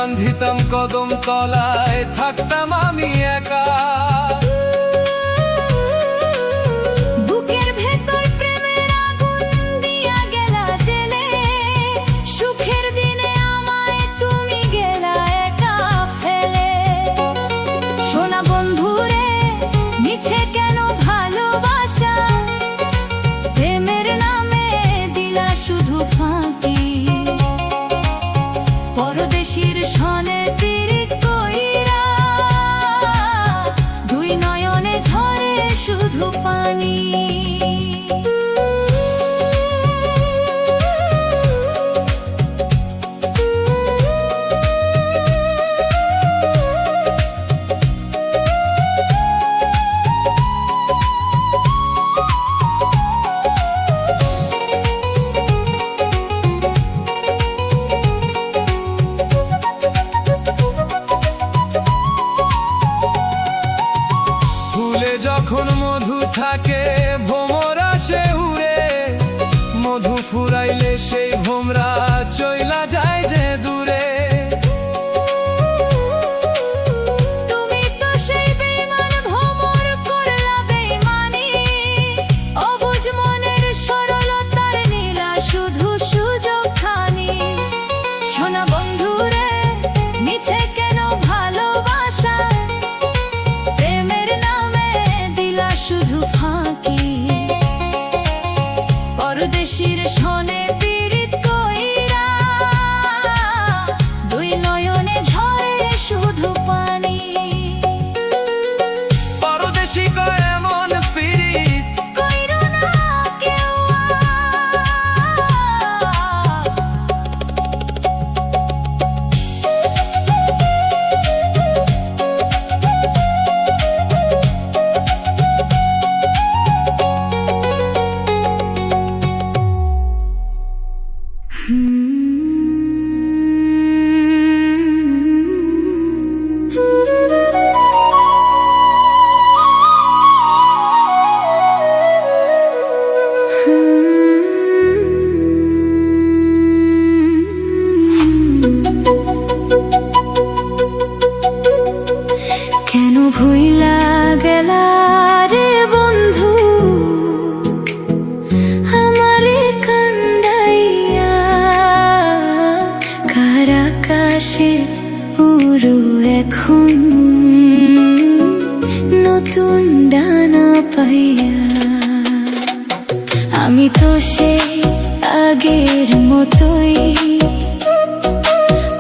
বান্ধিতাম কদম তলায়, থাকতাম আমি একা। বুকের ভেতর প্রেমের আগুন দিয়া গেলা জেলে, সুখের দিনে আমায় তুমি গেলা একা ফেলে। সোনা বন্ধুরে মিছে কেন ভালোবাসা, প্রেমের নামে দিলা শুধু ফাঁকি। পরদেশীর সনে পীড়িত কইরা, দুই নয়নে ঝরে শুধু পানি। ফুলে যখন মধু থাকে ভোমরা সে উড়ে, মধু ফুরাইলে সেই ভোমরা চইলা যায় যে দূরে। তুমি তো সেই বেঈমান ভ্রমর করলা বেঈমানি, অবুঝ মনের সরলতার নীলা শুধু সুযোগ খানি। সোনা বন্ধুরে মিছে কেন ভালোবাসা, প্রেমের নামে দিলা শুধু ফাঁকি। পরদেশীর সনে পীড়িত কইরা, দুই নয়নে ঝরে শুধু পানি। পরদেশী কয় এমন পীড়িত, কইরো না কেউ কেন ভুইলা গেলা রে বন্ধু আমারে কান্দাইয়া। কার আকাশে উড়ো এখন নতুন ডানা পাইয়া। আমি তো সেই আগের মতোই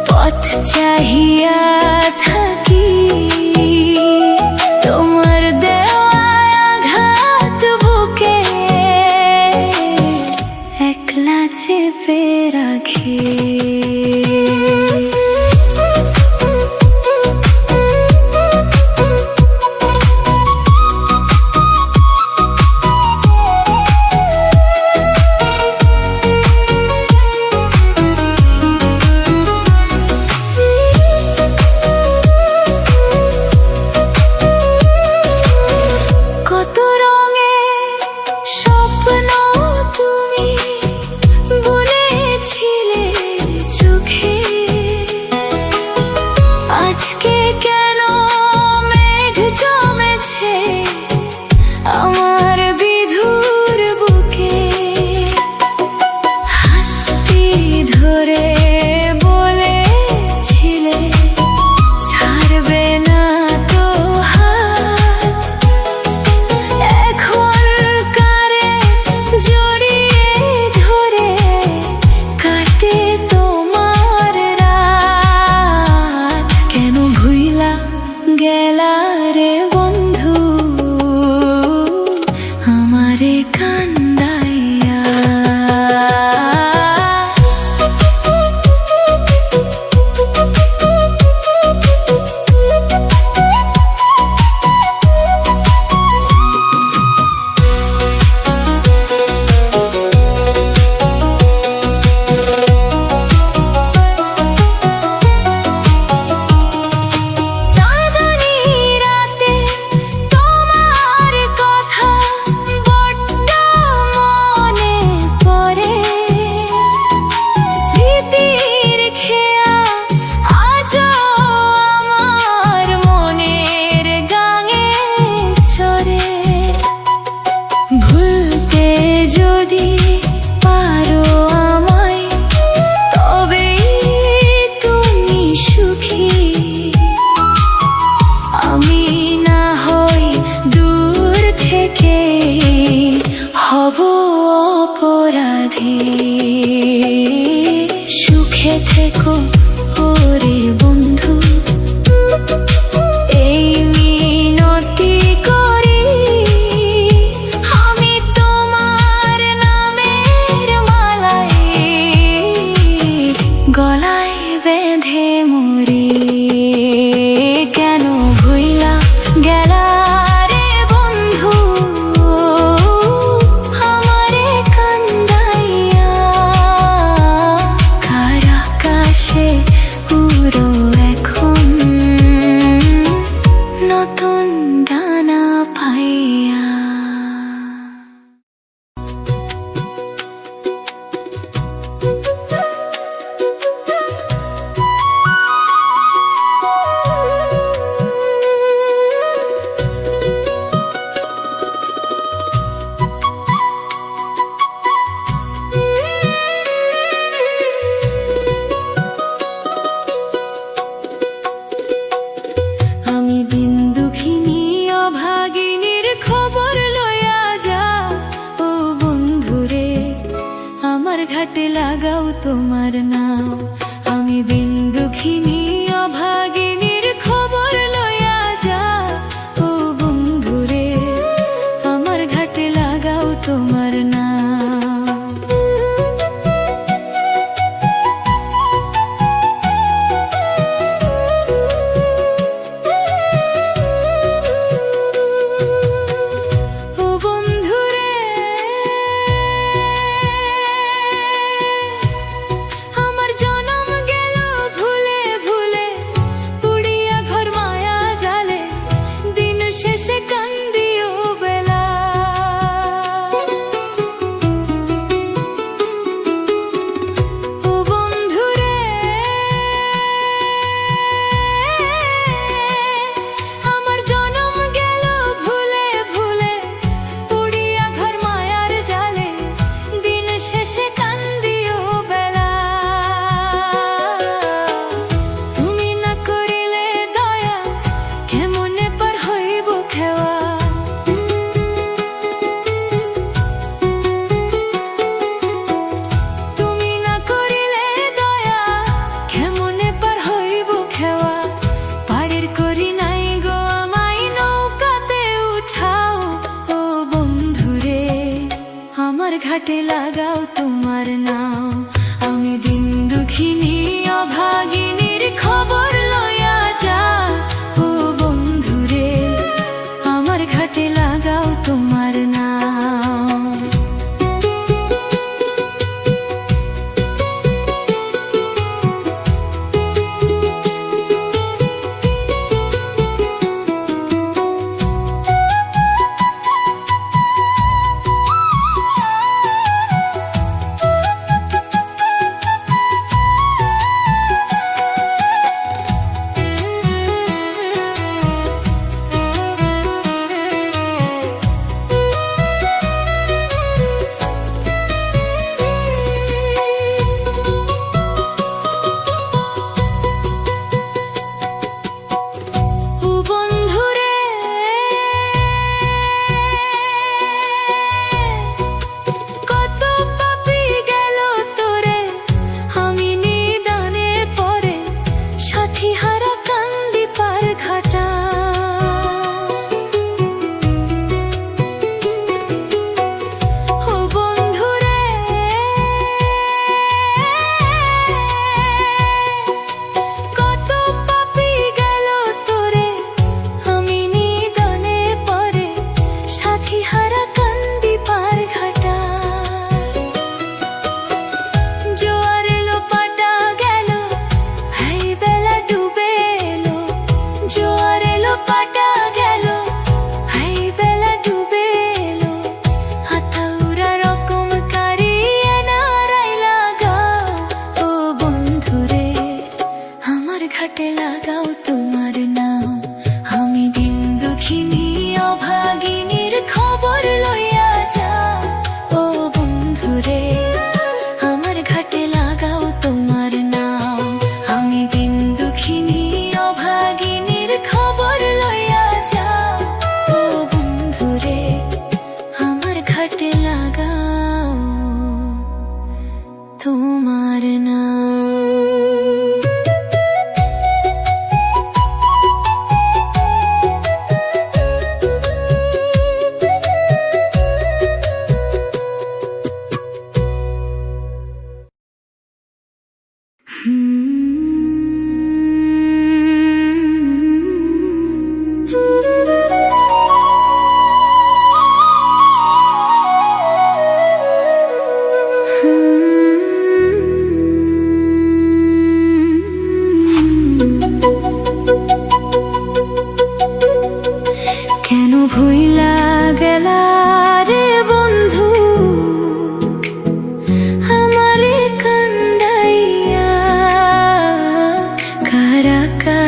পথ চাহিয়া থাকি। তোমার দেওয়া আঘাত বুকে একলা চেপে রাখি। থেকো ওরে বন্ধু, এই মিনতি করি আমি তোমার নামের মালায় গলায় বেঁধে মরি। কেন ভুইলা গেলা রে বন্ধু আমারে কান্দাইয়া, কার আকাশে উড়ো এখন নতুন ডানা পাইয়া। আমি দিন দুঃখিনী অভাগিনীর খবর লইয়া যা ও বন্ধুরে, আমার ঘাটে লাগাও তোমার নাও। আমি দিন দুঃখিনী অভাগিনীর খবর লইয়া যা ও বন্ধুরে, আমার ঘাটে লাগাও তোমার নাও। ও বন্ধুরে, আমার জনম গেল ভুলে ভুলে, উড়িয়া ঘর মায়া জালে, দিন শেষে কান্দিও বেলা। ও বন্ধুরে, আমার জনম গেল ভুলে ভুলে, উড়িয়া ঘর মায়ার জালে, দিন শেষে কান্দিও বেলা। তুমি না করিলে দয়া কেমনে পার হইব খেওয়া, তুমি না করিলে দয়া কেমনে পার হইব খেওয়া। পাড়ের করি নাই গো আমায় নৌকাতে উঠাও, ও বন্ধুরে আমার ঘাটে লাগাও তোমার নাও। আমি দিন দুঃখিনী অভাগিনীর খবর লইয়া যা ও বন্ধুরে, আমার ঘাটে লাগাও তোমার নাও।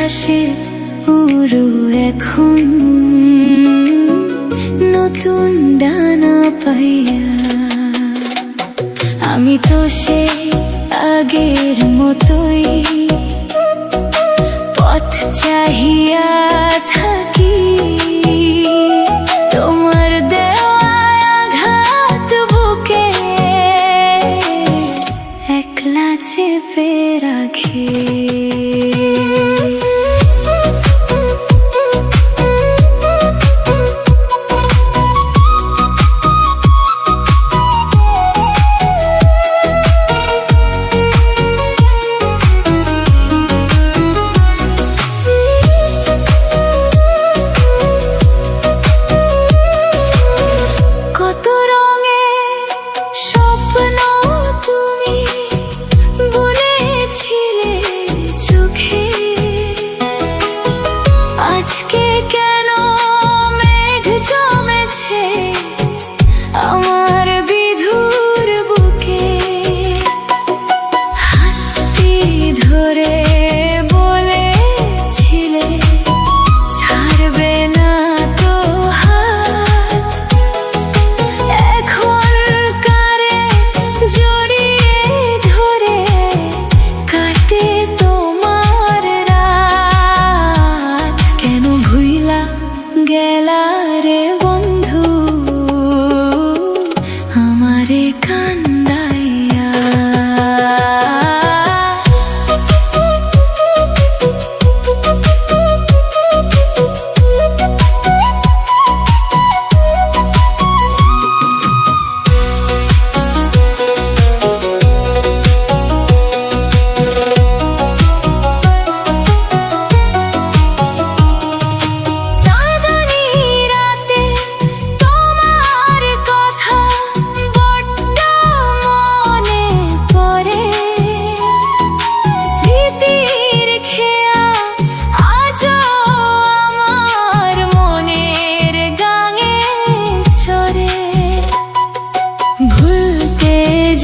আকাশে উড়ো এখন নতুন ডানা পাইয়া। আমি তো সে আগের মতোই পথ চাহিয়া থাকি, তোমার দেওয়া আঘাত বুকে একলা চেপে রাখি। আজকে কেন মেঘ জমেছে আমার বিধুর বুকে, হাতটি ধরে বলেছিলে ছাড়বে না তো হাত, এখন কারে জড়িয়ে ধরে কাটে তোমার রাত। কেন ভুইলা গেলা রে বন্ধু আমারে কান্দাইয়া।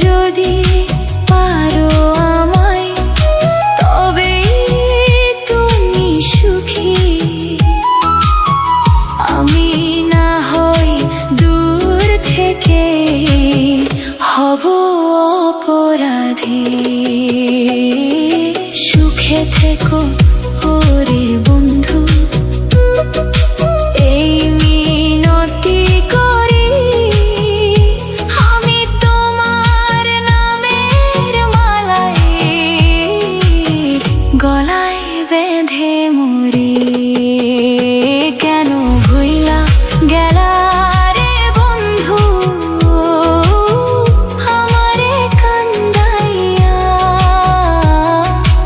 যদি পারো আমায় তবেই তুমি সুখী, আমি না হই দূর থেকে হব অপরাধী। সুখে থেকো ওরে বন্ধু এই মিনতি করি, আমি তোমার নামের মালায় গলায় বেঁধে মরি। কেন ভুইলা গেলা রে বন্ধু আমারে কান্দাইয়া,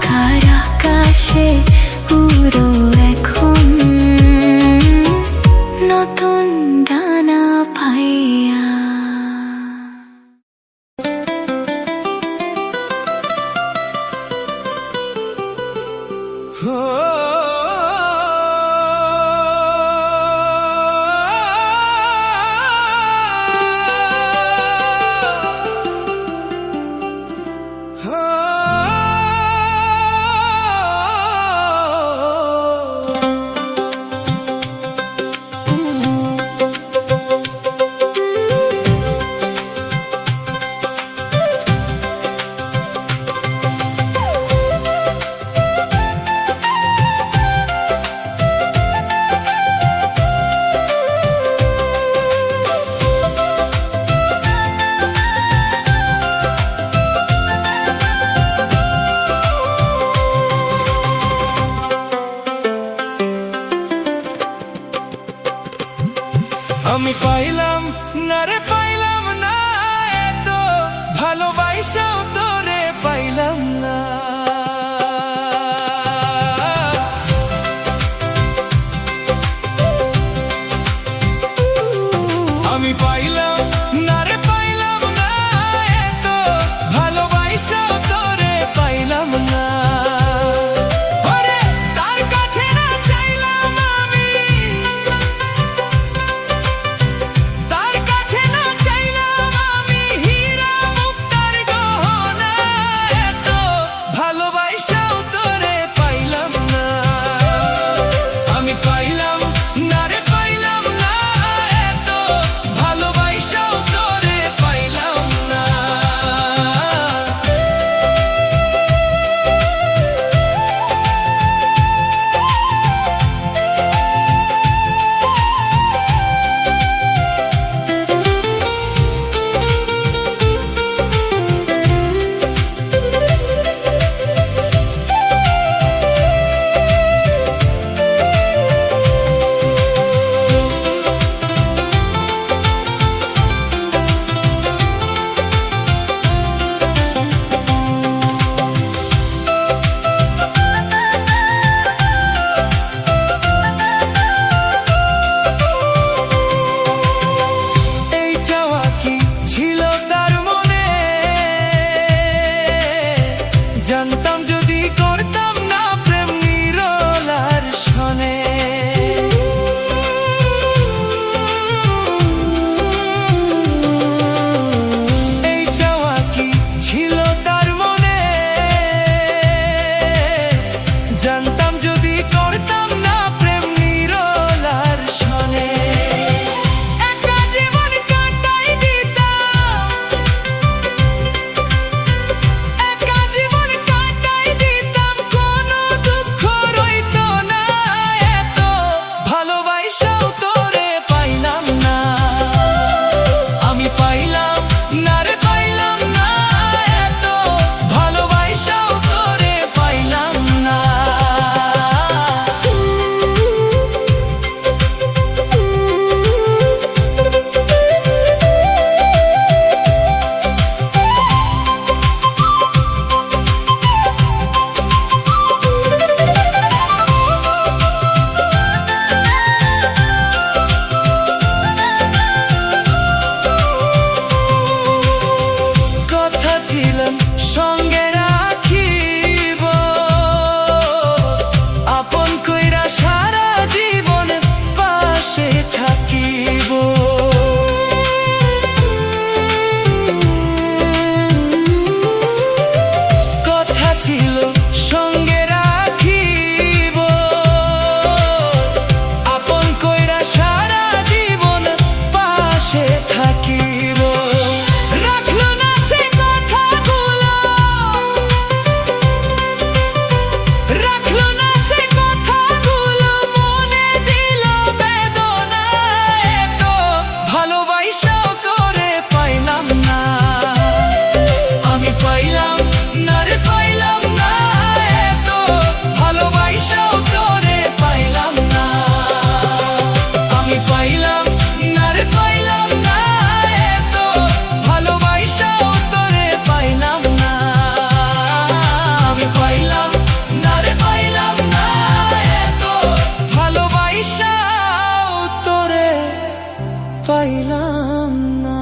কার আকাশে উড়ো এখন নতুন ডানা পাইয়া। আমি পাইলাম না রে পাইলাম না এত ভালোবাসাও তোরে পাইলাম না। আমি পাইলাম না রে পাইলাম না এত ভালোবাসাও তোরে পাইলাম না। ভালোবাসাও তোরে পাইলাম না। যদি করতাম না প্রেম নিরলার সনে। এই চাওয়া কি ছিল তার মনে, জানতাম যদি করতাম না প্রেম নিরলার সনে। একা জীবন কাটাই দিতাম, একা জীবন কাটাই দিতাম, কোনো দুঃখ রইতো না। এত ভালোবাসাও তোরে পাইলাম না, আমি পাইলাম না রে, পাইলাম না। এত ভালোবাসাও তোরে পাইলাম না। কথা ছিলাম সঙ্গে রাখিব, আপন কইরা সারা জীবন পাশে থাকিব। কথা ছিল সঙ্গে রাখিব, আপন কইরা সারা জীবন পাশে থাকিব। রাখলো না সে কথাগুলো, রাখলো না সে কথাগুলো, মনে দিল বেদনা। এত ভালোবাসাও তোরে পাইলাম না, আমি পাইলাম না রে, পাইলাম না। এত ভালোবাসাও তোরে পাইলাম না, আমি পাইলাম না রে, পাইলাম না। এত ভালোবাসাও তোরে পাইলাম না, আমি পাইলাম না রে, পাইলাম না। এত ভালোবাসাও তোরে পাইলাম না।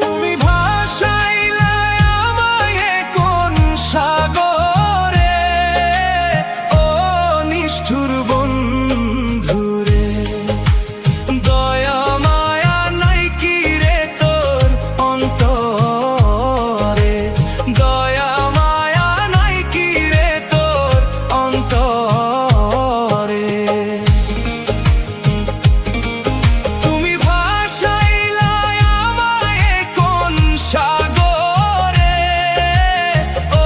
তুমি ভাসাইলা আমায় কোন সাগরে, ও নিষ্ঠুর বন্ধুরে। দয়া মায়া নাই কি রে তোর অন্তরে, দয়া মায়া নাই কি রে তোর অন্তরে। তুমি ভাসাইলা আমায় কোন সাগরে, ও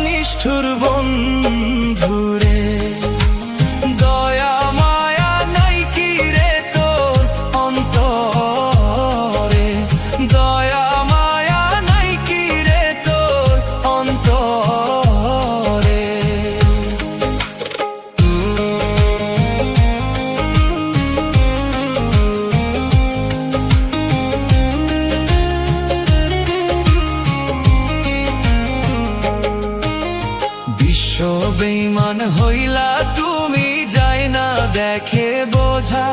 নিষ্ঠুর বন্ধুরে। দয়া মায়া নাই কি রে তোর অন্তরে, দয়া মায়া নাই কি রে তোর অন্তরে। বিশ্ব বেঈমান হইলা তুমি, যাই না দেখে বোঝা।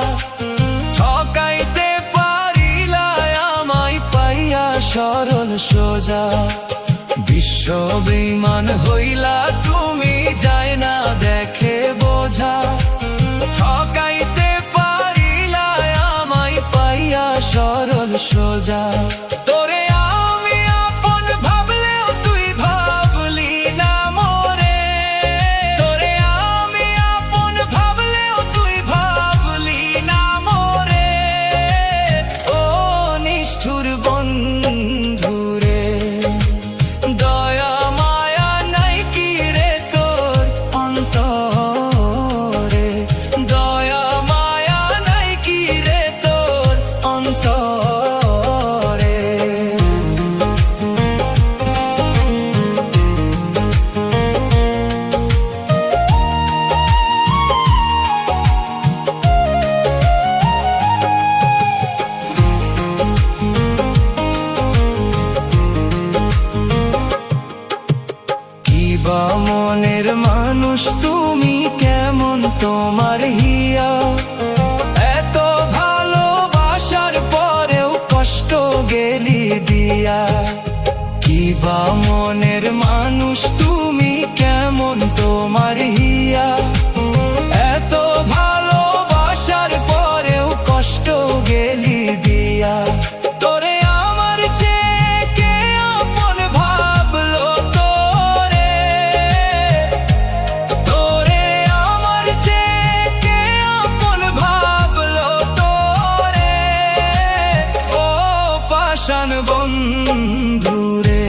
ঠকাইতে পারিলা আমায় পাইয়া সরল সোজা। বিশ্ব বেঈমান হইলা তুমি, যাই না দেখে বোঝা। ঠকাইতে পারিলা আমায় পাইয়া সরল সোজা। তোরে আমি আপন ভাবলেও তুই ভাবলি না মোরে, তোরে আমি আপন ভাবলেও তুই ভাবলি না মোরে। ও নিষ্ঠুর বন্ধুরে, দয়া মায়া নাই কি রে তোর অন্তরে, দয়া মায়া নাই কি রে তোর অন্তরে। মানুষ তুমি কেমন তোমার হিয়া, এত ভালোবাসার পরেও কষ্ট গেলি দিয়া। কি বা মনের মানুষ তুমি কেমন তোমার হিয়া, এত ভালোবাসার পরেও কষ্ট গেলি দিয়া। তোরে আমার চেয়ে কে আপন ভাবলো তোরে, তোরে আমার চেয়ে কে আপন ভাবলো তোরে। ও পাষাণ বন্ধু রে,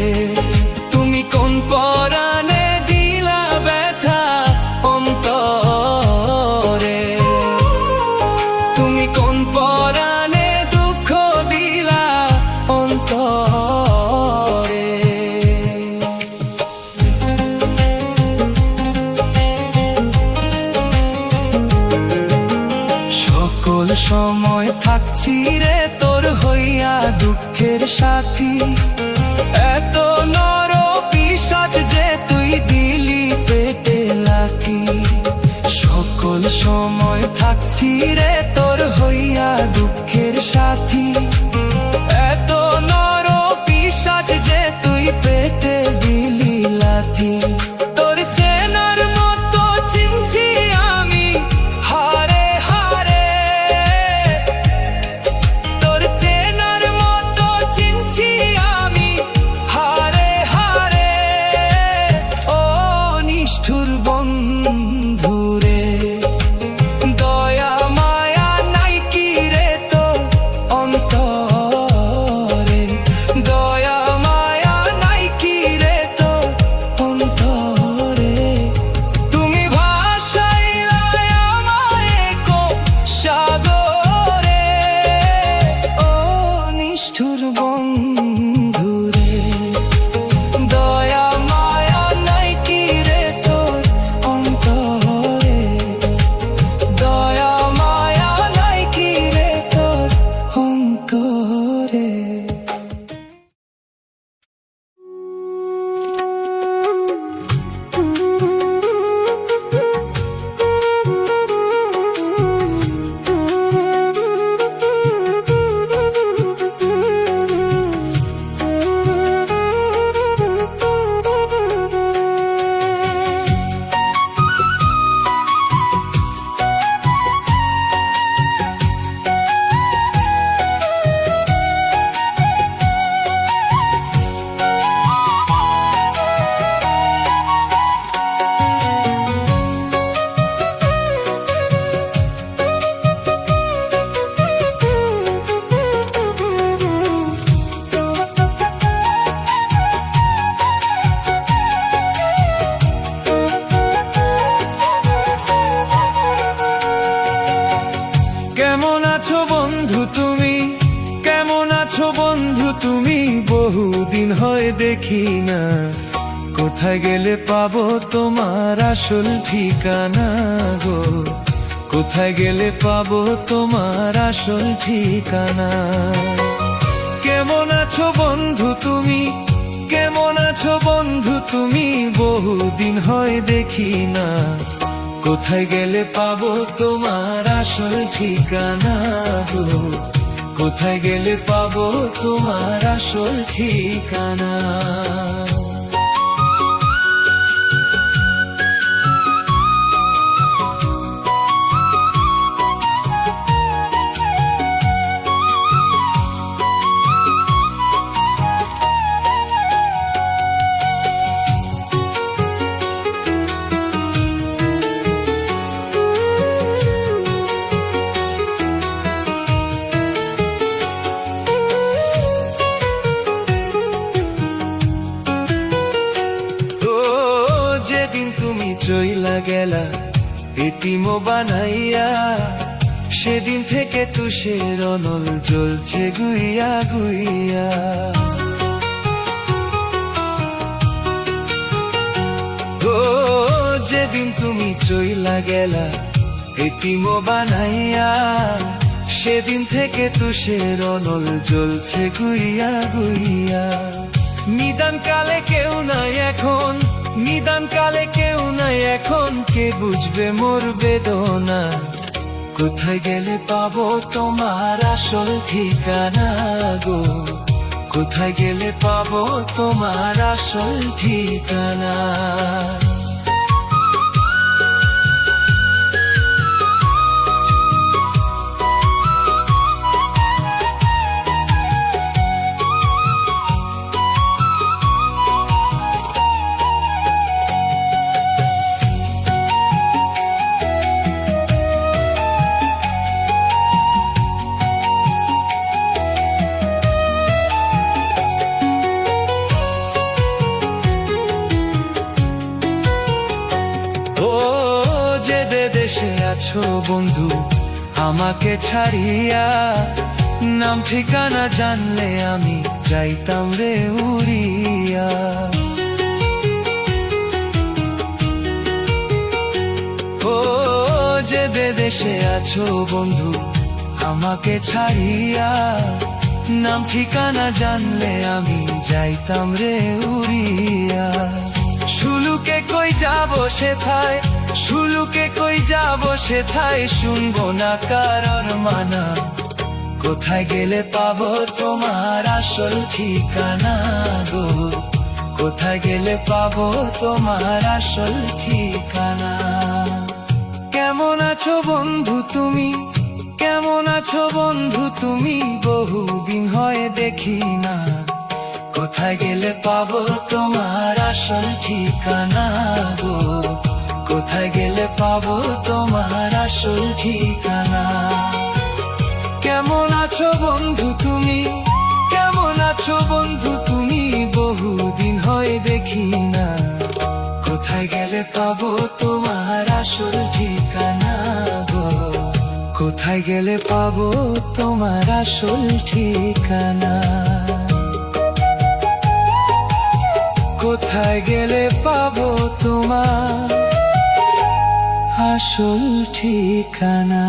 তুমি কোন পরাণে দিলা ব্যথা অন্তরে, তুমি কোন পরাণে দুঃখ দিলা অন্তরে। সকল সময় থাকছি রে তোর হইয়া দুঃখের সাথী, এত নর পিশাচ যে তুই দিলি পেটে লাথি। সকল সময় থাকছি রে তোর হইয়া দুঃখের সাথী, এত নর পিশাচ যে তুই পেটে দিলি লাথি। তোর চেনার মতো চিনছি আমি হারে হারে, তোর চেনার মতো চিনছি আমি হারে হারে। ও নিষ্ঠুর বন্ধু রে, দয়া মায়া নাই কি রে তোর অন্তরে, দয়া মায়া নাই কি রে তোর অন্তরে। তুমি ভাসাইলা আমায় কোন সাগরে, ও নিষ্ঠুর বন্ধু রে, দয়া মায়া নাই কি রে তোর অন্তরে, দয়া মায়া নাই কি রে তোর অন্তরে। কেমন আছো বন্ধু তুমি, কেমন আছো বন্ধু তুমি, বহুদিন হয় দেখি না। কোথায় গেলে পাবো তোমার আসল ঠিকানা গো, কোথায় গেলে পাবো তোমার আসল ঠিকানা। কেমন আছো বন্ধু তুমি, কেমন আছো বন্ধু তুমি, বহুদিন হয় দেখি না। কোথায় গেলে পাবো তোমার আসল ঠিকানা গো, কোথায় গেলে পাবো তোমার আসল ঠিকানা। চইলা গেলা এতিম বানাইয়া, সেদিন থেকে তুষের অনল জ্বলছে গুইয়া গুইয়া। ও যেদিন তুমি চইলা গেলা এতিম বানাইয়া, সেদিন থেকে তুষের অনল জ্বলছে গুইয়া গুইয়া। নিদান কালে কেউ নাই এখন, নিদান কালে কেউ নাই এখন, কে বুঝবে মোর বেদনা। কোথায় গেলে পাবো তোমার আসল ঠিকানা গো, কোথায় গেলে পাবো তোমার আসল ঠিকানা। ও যে দেশে আছো বন্ধু আমাকে ছাড়িয়া, নাম ঠিকানা জানলে আমি যাইতাম রে উড়িয়া। ও যে দেশে আছো বন্ধু আমাকে ছাড়িয়া, নাম ঠিকানা জানলে আমি যাইতাম রে উড়িয়া। শুলুকে কই যাব সেথায়, শুলুকে কই যাব সেথায়, শুনবো না কারোর মানা। কোথায় গেলে পাবো তোমার আসল ঠিকানা গো, কোথায় গেলে পাবো তোমার আসল ঠিকানা। কেমন আছো বন্ধু তুমি, কেমন আছো বন্ধু তুমি, বহুদিন হয় দেখি না। কোথায় গেলে পাবো তোমার আসল ঠিকানা গো, কোথায় গেলে পাবো তোমার আসল ঠিকানা। কেমন আছো বন্ধু তুমি, কেমন আছো বন্ধু তুমি, বহুদিন হয় দেখি না। কোথায় গেলে পাবো তোমার আসল ঠিকানা গো, কোথায় গেলে পাবো তোমার আসল ঠিকানা। কোথায় গেলে পাবো তোমার আসল ঠিকানা।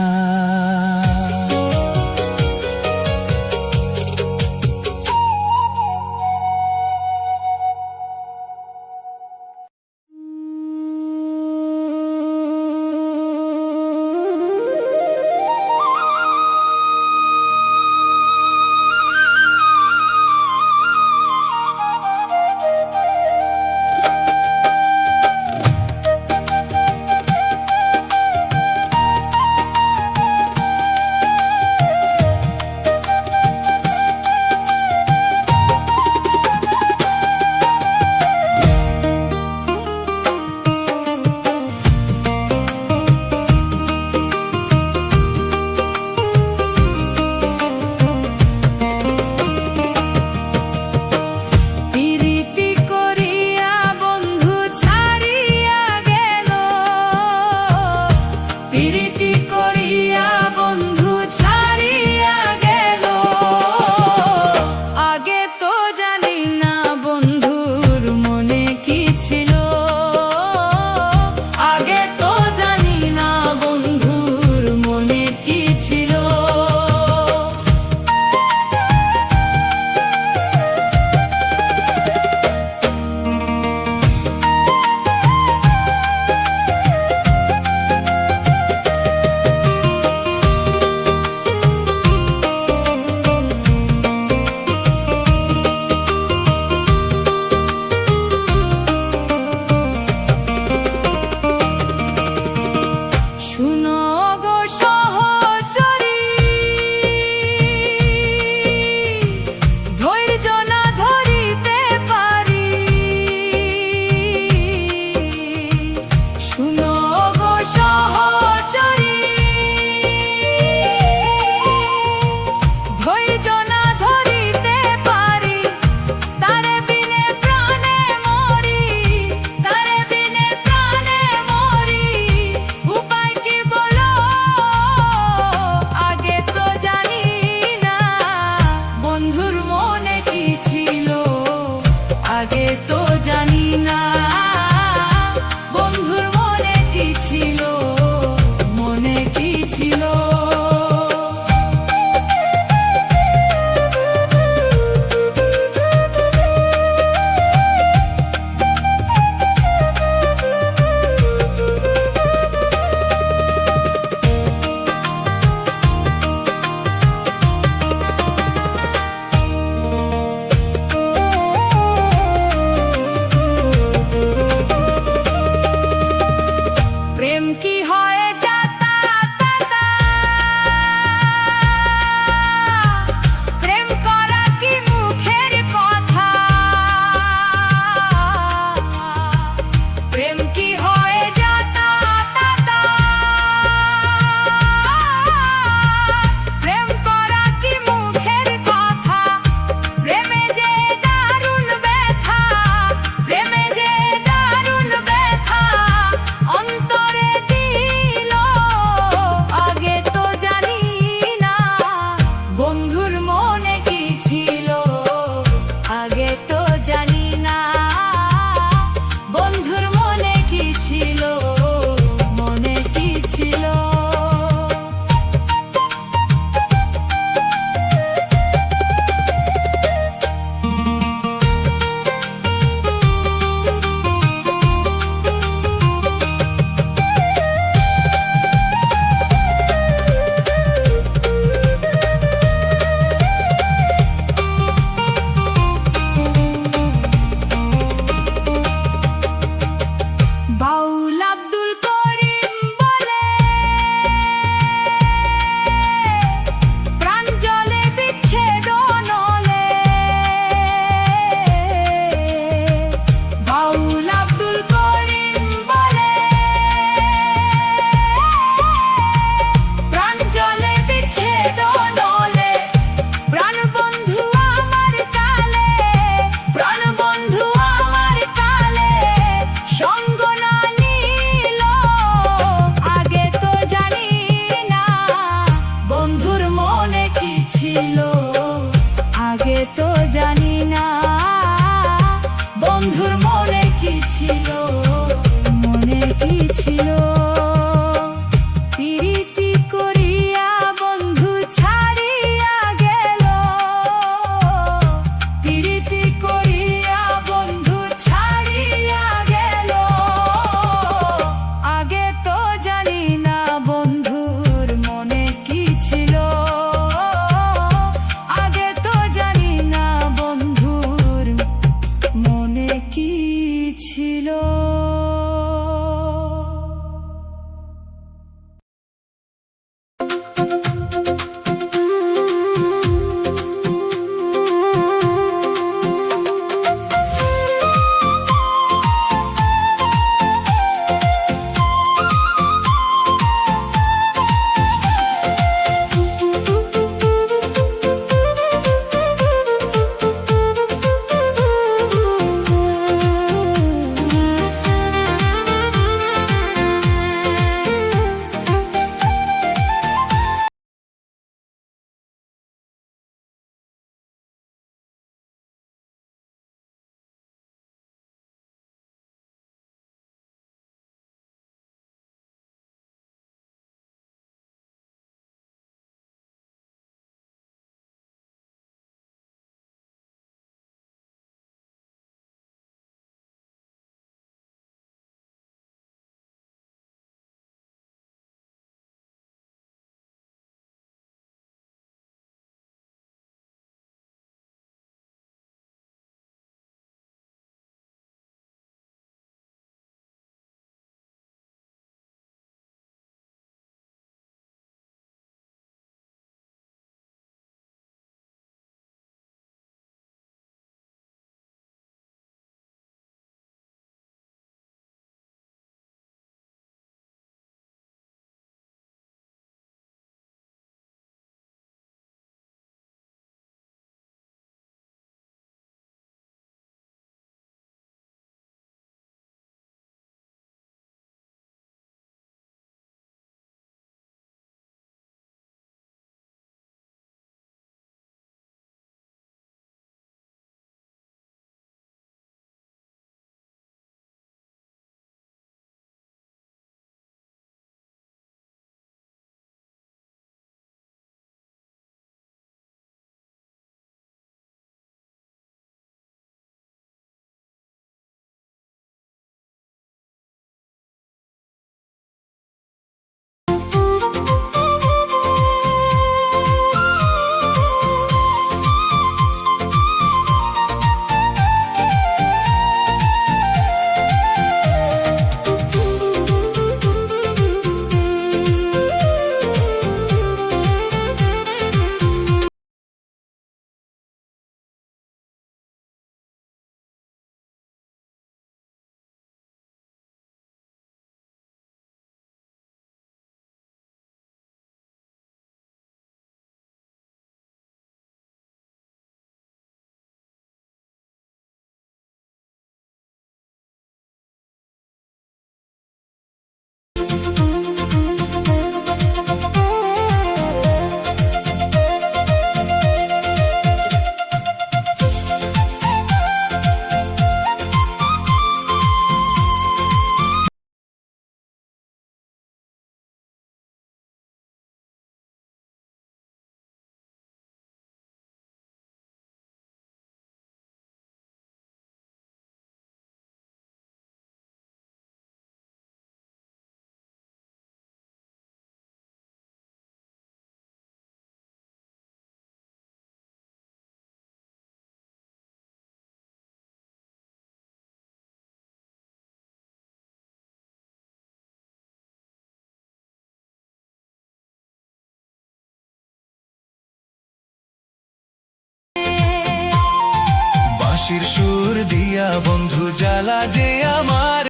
হাসির সুর দিয়া বন্ধু জ্বালা যে আমার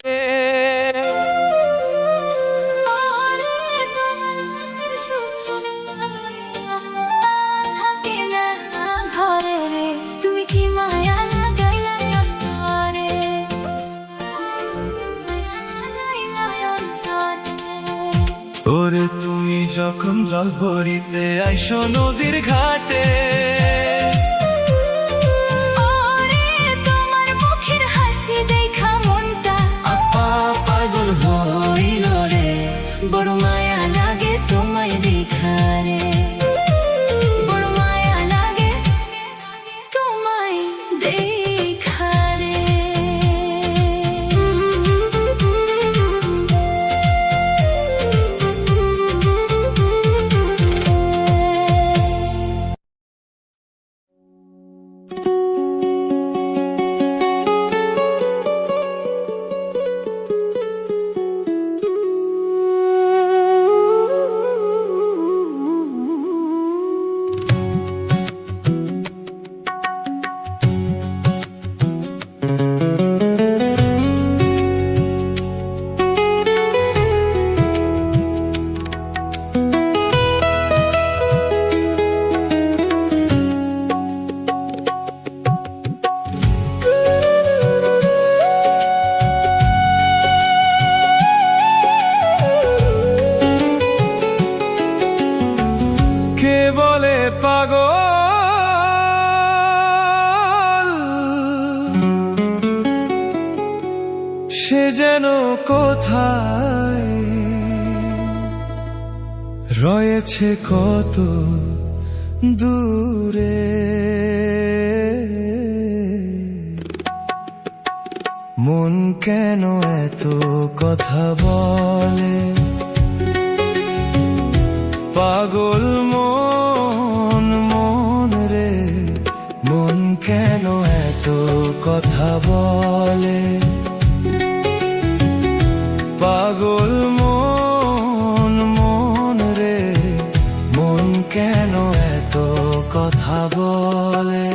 তুমি কি মায়া লাগাইলা ওরে তুমি যখন জল ভরিতে আইসো নদীর ঘাটে তোমার মুখের হাসি দেখা মনটা আপা পাগল হইল রে, বড় মায়া লাগে তোমায় দেখারে, বড় মায়া লাগে তোমায় দেখারে। কে বলে পাগল সে যেন কোথায় রয়েছে কত দূরে, মন কেন এত কথা বলে পাগল মন মন রে, মন কেন এত কথা বলে পাগল মন মন রে, মন কেন এত কথা বলে।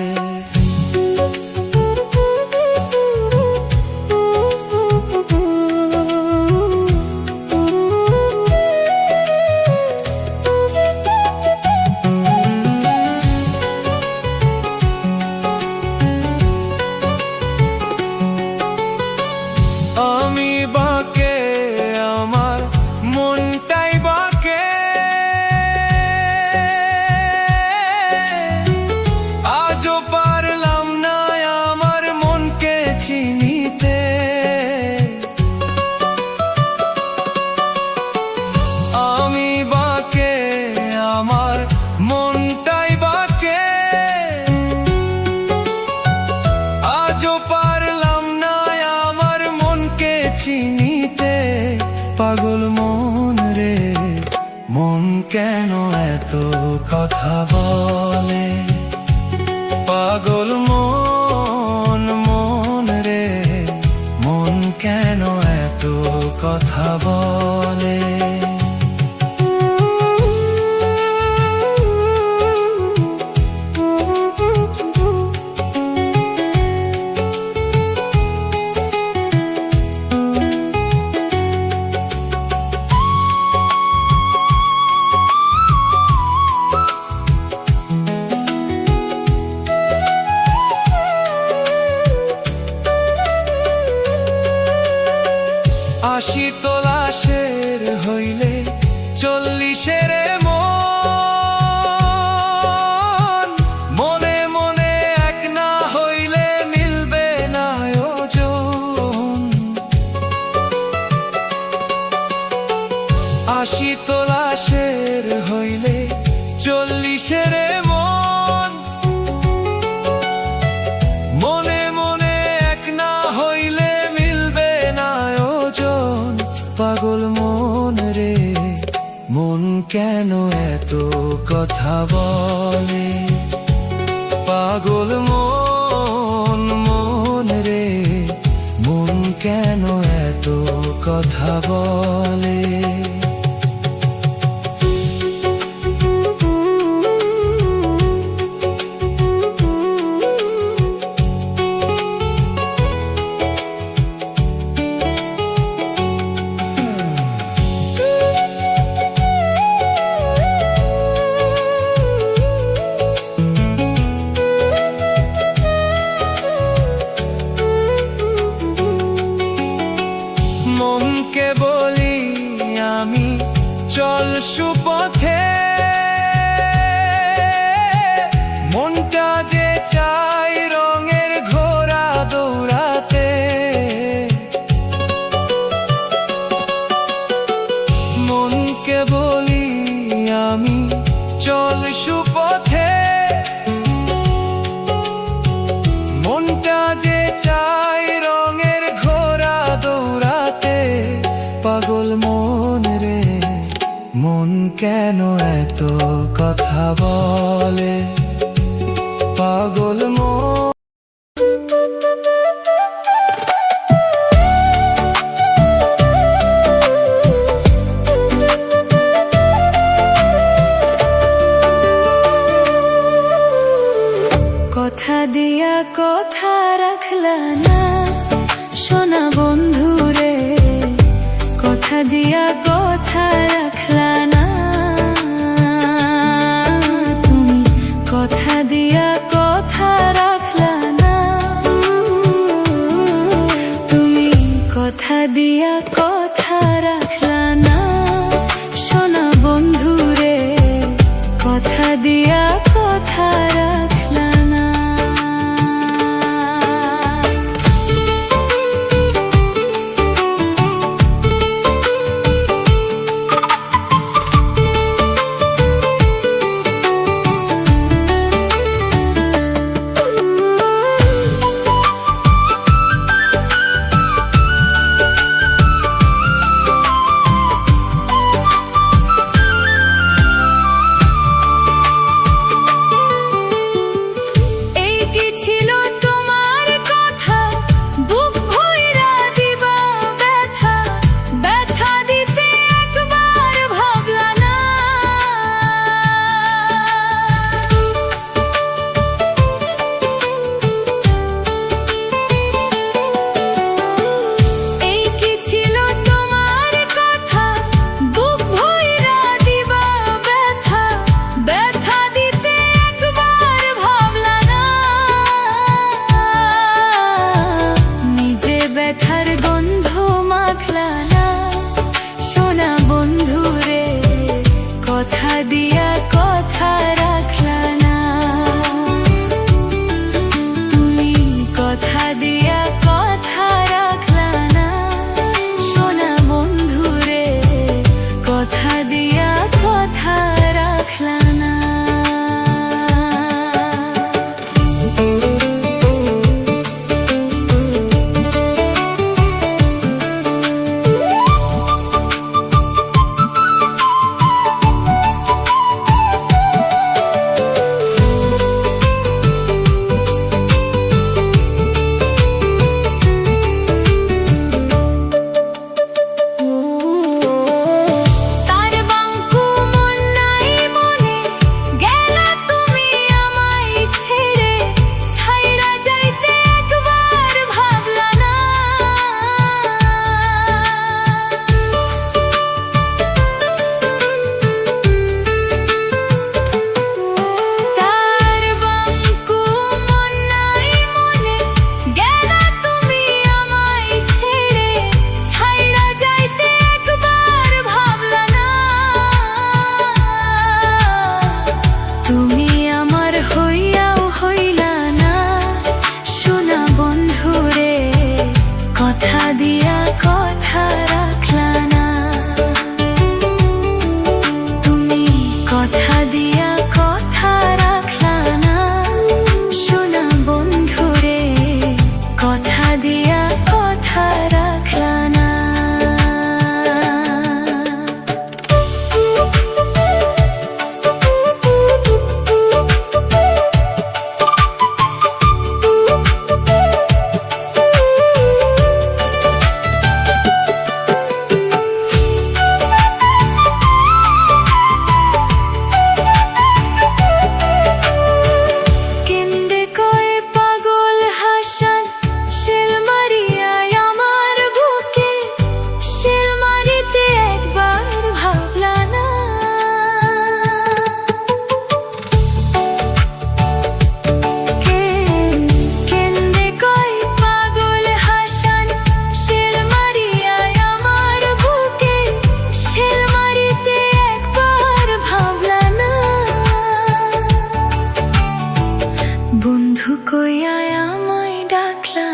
আমি বাকে আমার মনটাই বাকে, আজও পারলাম না আমার মনকে চিনিতে, আমি বাকে আমার মনটাই বাকে, আজও পারলাম না আমার মনকে চিনিতে, পাগল মন রে, মন কেন এত কথা বলে পাগল মন মন রে, মন কেন এত কথা বলে। আশি তোলাশের হইলে 40-এর মন, মনে মনে এক না হইলে মিলবে না ওজন, আশি তোলাশের হইলে 40-এর মন, মনে মনে এক না হইলে মিলবে না ওজন, পাগল মন রে, মন কেন এত কথা বলে পাগল মন মন রে, মন কেন এত কথা বলে। চাই রঙের ঘোড়া দৌড়াতে। পাগল মন রে, মন কেন এত কথা বলে? পাগল মন। কথা দিয়া কথা রাখলা না সোনা বন্ধু রে, কথা দিয়া কথা রাখলা না। তুমি কথা দিয়া কথা রাখলা না, তুমি কথা দিয়া কথা রাখলা না সোনা বন্ধু রে, কথা দিয়া কথা রাখলা না। ছিল তোমার কথা, বুক ভইরা দিবা ব্যথা, ব্যথা দিতে একবার ভাবলা না। এই কি ছিল তোমার কথা, বুক ভইরা দিবা ব্যথা, ব্যথা দিতে একবার ভাবলা না। ব্যথার গন্ধ মাখলা না সোনা বন্ধু রে, কথা দিয়া কথা রাখলা না। তুমি কথা দিয়া কথা রাখলা না সোনা বন্ধু রে, কথা দিয়া কথা রাখলা না। কথা দিয়া কথা রাখলা না, তুমি কথা দিয়া কথা রাখলা না সোনা বন্ধু রে, কথা দিয়া কথা রাখলা না। বন্ধু কইয়া আমায় ডাকলা